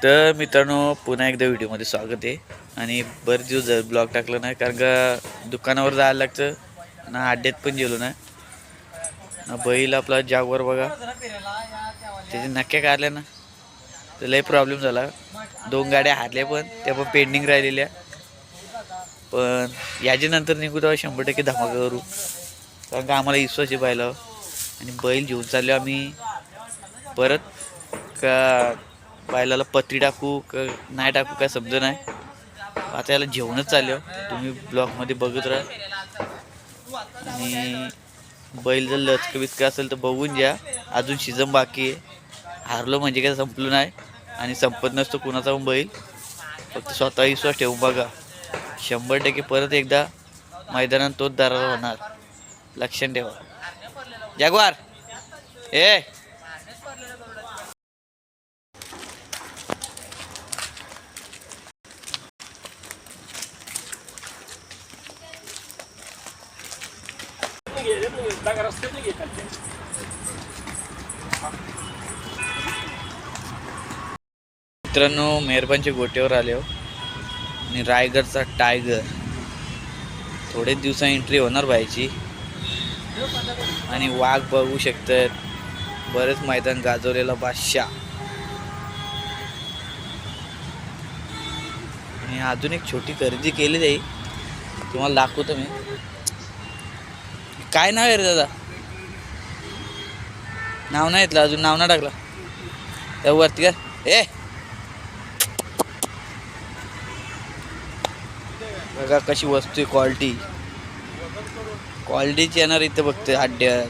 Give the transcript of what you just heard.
तर मित्रांनो, पुन्हा एकदा व्हिडिओमध्ये स्वागत आहे. आणि बरेच दिवस ब्लॉग टाकलं नाही, कारण का दुकानावर जायला लागतं ना. अड्ड्यात पण गेलो ना. बैल आपला जागवर बघा, त्याचे नक्क्या काढल्या ना, तर लय प्रॉब्लेम झाला. 2 गाड्या हारल्या, पण त्या पण पेंडिंग राहिलेल्या. पण याच्या नंतर निघू तेव्हा 100% धमाका करू, कारण का आम्हाला विश्वास आहे बैलावर. आणि बैल घेऊन चाललो आम्ही परत. का बैलाला पत्री टाकू का नाही टाकू काय समज नाही. आता याला जेवणच चाललो, तुम्ही ब्लॉगमध्ये बघत राहा. आणि बैल जर लचकं बिचकं असेल तर बघून घ्या. अजून सीझन बाकी आहे. हारलो म्हणजे काय संपलो नाही, आणि संपत नसतो कुणाचा पण बैल. फक्त स्वतः विश्वास ठेवून बघा, 100% परत एकदा मैदानात तोच दरार होणार. लक्षात ठेवा. जॅग्वार ए मित्रांनो, मेहरबानच्या गोट्यावर आले हो. आणि रायगडचा टायगर थोडेच दिवसांनी एंट्री होणार व्हायची. आणि वाघ बघू शकतात, बरेच मैदान गाजवलेला बादशाह. आणि अजून एक छोटी खरेदी केली जाईल, तुम्हाला दाखवतो मी. काय नाव आहे रे दादा? नाव नाही घेतलं अजून, नाव नाही टाकला त्या वरती का. ए बघा कशी वस्तू आहे, क्वालिटीची येणार इथं बघते अड्ड्यात.